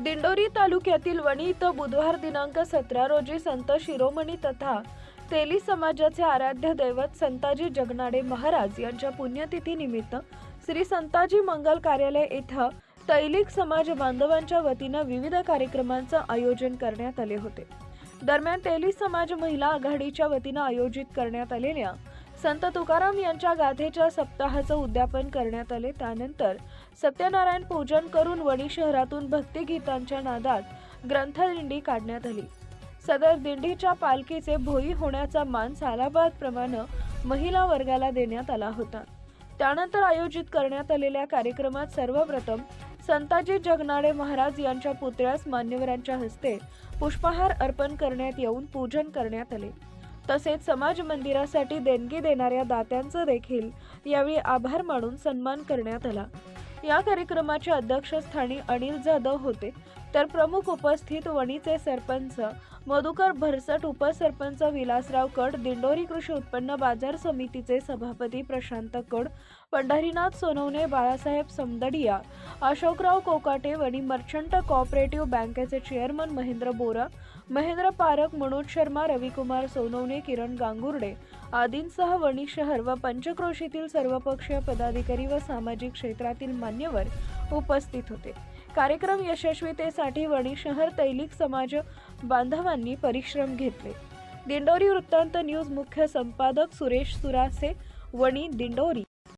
दिंडोरी तालुक्यातील वणी इथं बुधवार दिनांक 17 रोजी संत शिरोमणी तथा तेली समाजाचे आराध्य दैवत संताजी जगनाडे महाराज यांच्या पुण्यतिथी निमित्त श्री संताजी मंगल कार्यालय येथे तैलिक समाज बांधवांच्या वतीनं विविध कार्यक्रमांचं आयोजन करण्यात आले होते। दरम्यान तेली समाज महिला आघाडीच्या वतीनं आयोजित करण्यात आलेल्या संत तुकाराम यांच्या गाथेच्या सप्ताहाचं उद्यापन करण्यात आले। त्यानंतर सत्यनारायण पूजन करून वणी शहरातून भक्तिगीतांच्या नादात ग्रंथदिंडी काढण्यात आली। सदर दिंडीच्या पालखीचे भोई होण्याचा मान सालाबाद प्रमाणे महिला वर्गाला देण्यात आला होता। त्यानंतर आयोजित करण्यात आलेल्या कार्यक्रमात सर्वप्रथम संताजी जगनाडे महाराज यांच्या पुतळ्यास मान्यवरांच्या हस्ते पुष्पहार अर्पण करण्यात येऊन पूजन करण्यात आले। तसेच समाज मंदिरासाठी देणगी देणाऱ्या दात्यांचा देखील यावेळी आभार मानून सन्मान करण्यात आला। या कार्यक्रमाचे अध्यक्षस्थानी अनिल जाधव होते, तर प्रमुख उपस्थित वणीचे सरपंच मधुकर भरसट, उपसरपंच विलासराव कड, दिंडोरी कृषी उत्पन्न बाजार समितीचे सभापती प्रशांत कड, पंढरीनाथ सोनवणे, बाळासाहेब समदडिया, अशोकराव कोकाटे, वणी मर्चंट कोऑपरेटिव्ह बँकेचे चेअरमन महेंद्र बोरा, महेंद्र पारक, मनोज शर्मा, रविकुमार सोनवणे, किरण गांगुर्डे आदींसह वणी शहर व पंचक्रोशीतील सर्वपक्षीय पदाधिकारी व सामाजिक क्षेत्रातील मान्यवर उपस्थित होते। कार्यक्रम यशस्वीतेसाठी वणी शहर तैलिक समाज बांधवांनी परिश्रम घेतले। दिंडोरी वृत्तांत न्यूज मुख्य संपादक सुरेश सुरासे, वणी, दिंडोरी।